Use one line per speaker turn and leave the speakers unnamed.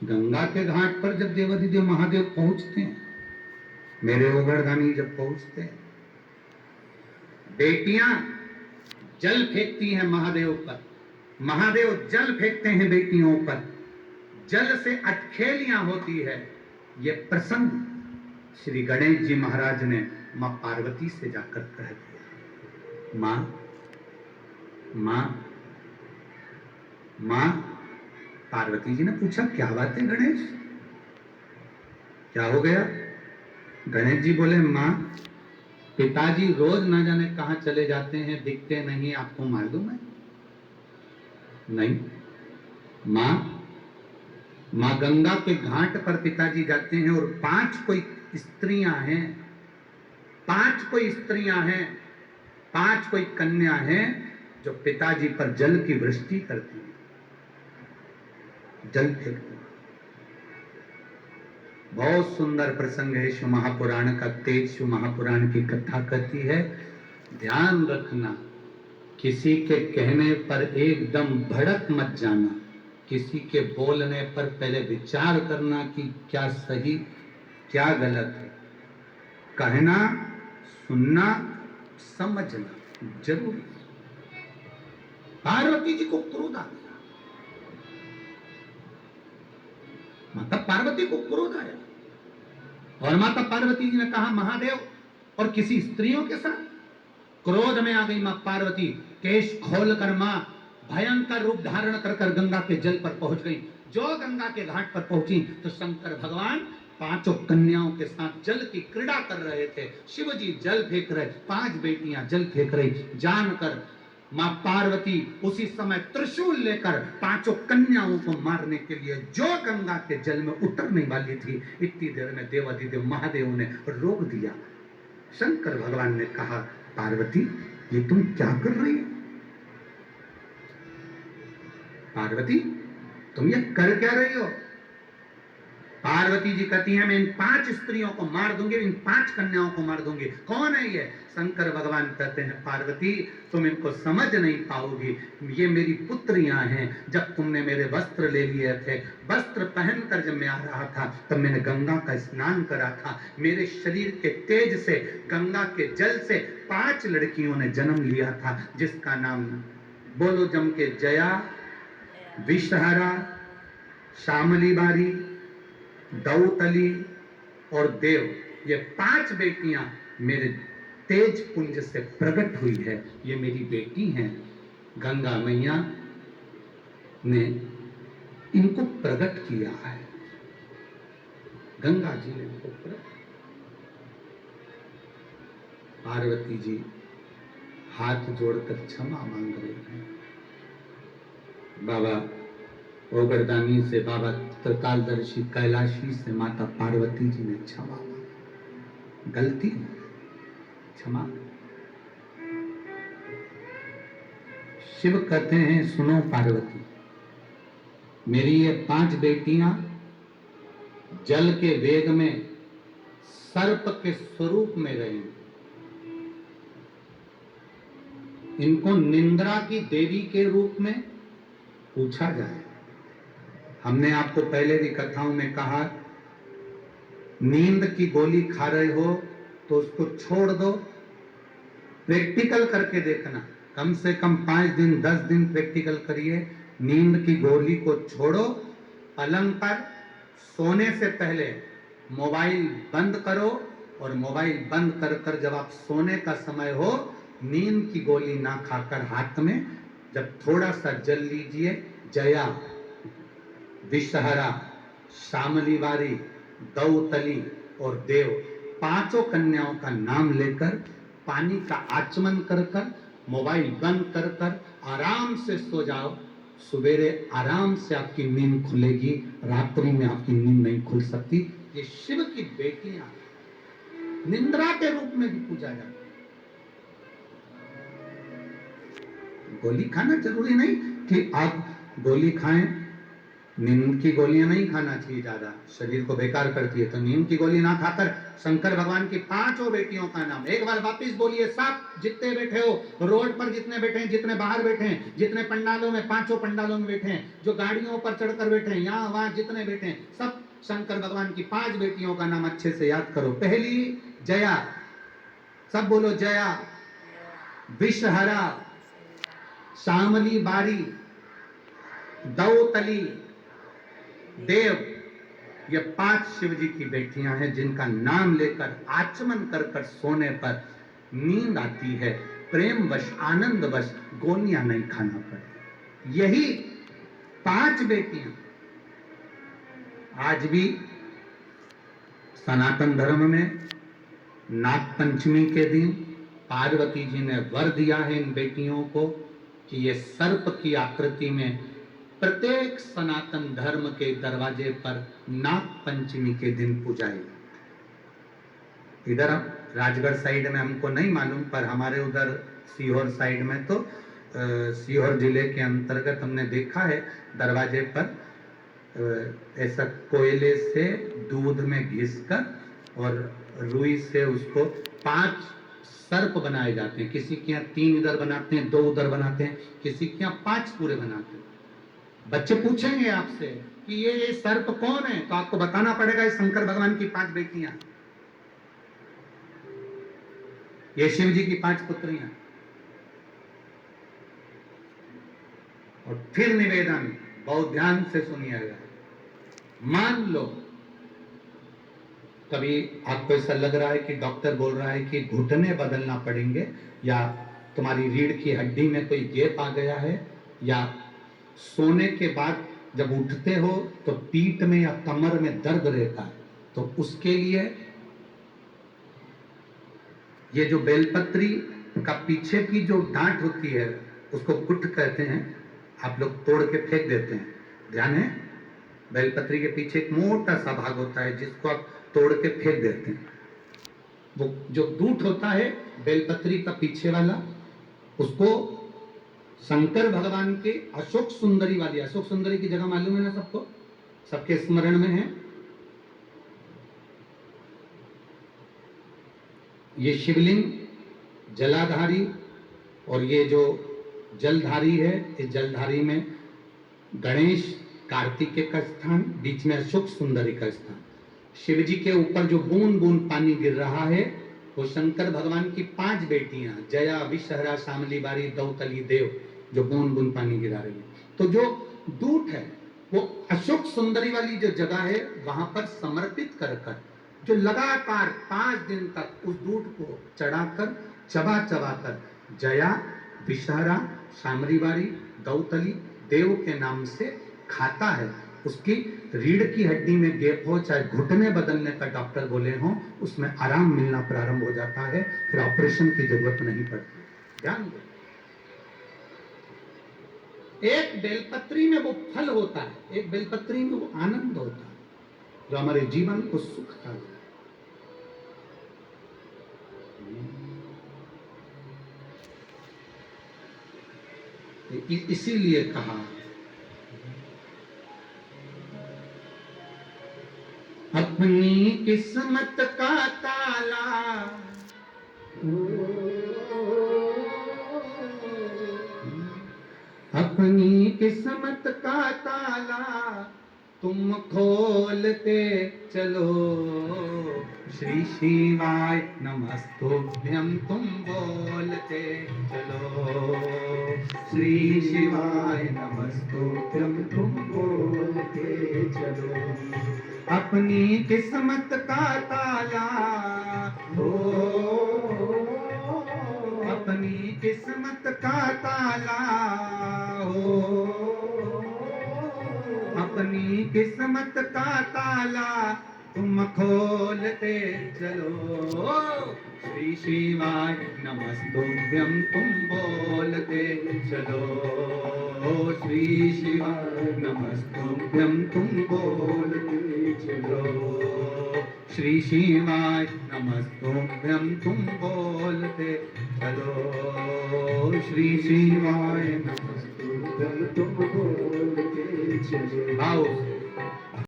गंगा के घाट पर जब देवाधिदेव महादेव पहुंचते हैं, मेरे ओगरदानी जब पहुंचते हैं, बेटियां जल फेंकती हैं महादेव पर, महादेव जल फेंकते हैं बेटियों पर, जल से अटखेलियां होती है। ये प्रसंग श्री गणेश जी महाराज ने मां पार्वती से जाकर कह दिया, मां मां मां। पार्वती जी ने पूछा, क्या बात है गणेश, क्या हो गया? गणेश जी बोले, मां पिताजी रोज ना जाने कहां चले जाते हैं, दिखते नहीं, आपको मालूम है? नहीं। मां गंगा के घाट पर पिताजी जाते हैं और 5 कोई स्त्रियां हैं, 5 कोई स्त्रियां हैं, 5 कोई कन्या हैं जो पिताजी पर जल की वृष्टि करती हैं, जल फेंकती। बहुत सुंदर प्रसंग है शिव महापुराण का। तेज शिव महापुराण की कथा कहती है, ध्यान रखना, किसी के कहने पर एकदम भड़क मत जाना, किसी के बोलने पर पहले विचार करना कि क्या सही क्या गलत है। कहना, सुनना, समझना जरूरी। पार्वती जी को क्रोध आ गया, माता पार्वती को क्रोध आया और माता पार्वती जी ने कहा, महादेव और किसी स्त्रियों के साथ। क्रोध में आ गई मां पार्वती, केश खोलकर मां भयंकर रूप धारण कर गंगा के जल पर पहुंच गई। जो गंगा के घाट पर पहुंची तो शंकर भगवान 5 कन्याओं के साथ जल की क्रीड़ा कर रहे थे। शिव जी जल फेंक रहे, 5 बेटियां जल फेंक रही। जानकर मां पार्वती उसी समय त्रिशूल लेकर 5 कन्याओं को मारने के लिए जो गंगा के जल में उतरने वाली थी, इतनी देर में देवाधिदेव महादेव ने रोक दिया। शंकर भगवान ने कहा, पार्वती ये तुम क्या कर रही हो? पार्वती तुम ये कर क्या रही हो? पार्वती जी कहती हैं, मैं इन 5 स्त्रियों को मार दूंगी, इन 5 कन्याओं को मार दूंगी। कौन है ये? शंकर भगवान कहते हैं, पार्वती तुम इनको समझ नहीं पाओगी, ये मेरी पुत्रियां हैं। जब तुमने मेरे वस्त्र ले लिए थे, वस्त्र पहनकर जब मैं आ रहा था तब मैंने गंगा का स्नान करा था। मेरे शरीर के तेज से, गंगा के जल से 5 लड़कियों ने जन्म लिया था, जिसका नाम बोलो जम के, जया, विषहरा, शामली बारी, दौतली और देव। ये 5 बेटियां मेरे तेज पुंज से प्रकट हुई है, ये मेरी बेटी हैं। गंगा मैया ने इनको प्रकट किया है, गंगा जी ने इनको प्रकट। पार्वती जी हाथ जोड़कर क्षमा मांग रहे हैं। बाबा ओगरदानी से, बाबा त्रिकालदर्शी कैलाशी से माता पार्वती जी ने क्षमा मांगी, गलती क्षमा। शिव कहते हैं, सुनो पार्वती, मेरी ये 5 बेटियां जल के वेग में सर्प के स्वरूप में रही, इनको निंद्रा की देवी के रूप में पूछा जाए। हमने आपको पहले भी कथाओं में कहा, नींद की गोली खा रहे हो तो उसको छोड़ दो, प्रैक्टिकल करके देखना, कम से कम 5 दिन 10 दिन प्रैक्टिकल करिए। नींद की गोली को छोड़ो, पलंग पर सोने से पहले मोबाइल बंद करो और मोबाइल बंद कर कर जब आप सोने का समय हो, नींद की गोली ना खाकर हाथ में जब थोड़ा सा जल लीजिए, जया, विषहरा, शामली बारी, दौतली और देव, 5 कन्याओं का नाम लेकर पानी का आचमन कर कर, मोबाइल बंद कर कर आराम से सो जाओ। सवेरे आराम से आपकी नींद खुलेगी, रात्रि में आपकी नींद नहीं खुल सकती। ये शिव की बेटियां निंद्रा के रूप में भी पूजा जाती। गोली खाना जरूरी नहीं कि आप गोली खाएं नींद की गोलियां नहीं खाना चाहिए ज्यादा, शरीर को बेकार करती है। तो नींद की गोली ना खाकर शंकर भगवान की पांचों बेटियों का नाम एक बार वापिस बोलिए। सब जितने बैठे हो रोड पर, जितने बैठे हैं, जितने बाहर बैठे हैं, जितने पंडालों में, पांचों पंडालों में बैठे हैं, जो गाड़ियों पर चढ़कर बैठे हैं, यहाँ वहां जितने बैठे हैं, सब शंकर भगवान की पांच बेटियों का नाम अच्छे से याद करो। पहली जया, सब बोलो जया। विषहरा, श्यामली बारी, दौतली, देव, ये पांच शिव जी की बेटियां हैं जिनका नाम लेकर आचमन कर कर सोने पर नींद आती है। प्रेम वश, आनंद वश गोलियां नहीं खाना पड़े। यही पांच बेटियां आज भी सनातन धर्म में नाग पंचमी के दिन पार्वती जी ने वर दिया है इन बेटियों को कि ये सर्प की आकृति में प्रत्येक सनातन धर्म के दरवाजे पर नाग पंचमी के दिन पूजाएगा। इधर राजगढ़ साइड में हमको नहीं मालूम, पर हमारे उधर सीहोर साइड में तो सीहोर जिले के अंतर्गत हमने देखा है दरवाजे पर ऐसा कोयले से दूध में घिसकर और रुई से उसको 5 सर्प बनाए जाते हैं। किसी के यहाँ 3 इधर बनाते हैं, 2 उधर बनाते हैं, किसी के यहाँ 5 पूरे बनाते हैं। बच्चे पूछेंगे आपसे कि ये सर्प कौन है, तो आपको बताना पड़ेगा ये शंकर भगवान की 5 बेटियां, ये शिव जी की 5 पुत्रियां। और फिर निवेदन बहुत ध्यान से सुनिएगा। मान लो कभी आपको ऐसा लग रहा है कि डॉक्टर बोल रहा है कि घुटने बदलना पड़ेंगे, या तुम्हारी रीढ़ की हड्डी में कोई गैप आ गया है, या सोने के बाद जब उठते हो तो पीठ में या कमर में दर्द रहता है, तो उसके लिए ये जो बेलपत्री का पीछे की जो डांट होती है उसको गुठ कहते हैं, आप लोग तोड़ के फेंक देते हैं, ध्यान है। बेलपत्री के पीछे एक मोटा सा भाग होता है जिसको आप तोड़ के फेंक देते हैं। वो जो दूठ होता है बेलपत्री का पीछे वाला, उसको शंकर भगवान के अशोक सुंदरी वाली, अशोक सुंदरी की जगह मालूम है ना सबको, सबके स्मरण में है। ये शिवलिंग जलाधारी, और ये जो जलधारी है, इस जलधारी में गणेश कार्तिकेय का स्थान, बीच में अशोक सुंदरी का स्थान। शिव जी के ऊपर जो बूंद बूंद पानी गिर रहा है वो शंकर भगवान की 5 बेटियां जया, विषहरा, श्यामली बारी, दौतली, देव, जो बूंद बूंद पानी गिरा रही है। तो जो दूत है वो अशोक सुंदरी वाली जो जगह है वहां पर समर्पित कर कर, जो लगातार 5 दिन तक उस दूध को चढ़ाकर चबा चबा कर जया, विषहरा, श्यामली बारी, दौतली, देव के नाम से खाता है, उसकी रीढ़ की हड्डी में गैप हो, चाहे घुटने बदलने का डॉक्टर बोले हो, उसमें आराम मिलना प्रारंभ हो जाता है, फिर ऑपरेशन की जरूरत नहीं पड़ती। ध्यान दो, एक बेलपत्री में वो फल होता है, एक बेलपत्री में वो आनंद होता है जो हमारे जीवन को सुख का है। इसीलिए कहा अपनी किस्मत का ताला अपनी किस्मत का ताला तुम खोलते चलो, श्री शिवाय नमस्तुभ्यं तुम बोलते चलो, श्री शिवाय नमस्तुभ्यं तुम बोलते चलो। अपनी किस्मत का ताला हो, अपनी किस्मत का ताला हो, अपनी किस्मत का ताला तुम खोलते चलो, श्री शिवाय नमस्तुभ्यं तुम बोलते चलो, श्री शिवाय नमस्तुभ्यं तुम बोलते चलो, श्री शिवाय नमस्तुभ्यं तुम बोलते चलो, श्री शिवाय नमस्तुभ्यं तुम बोलते चलो। आओ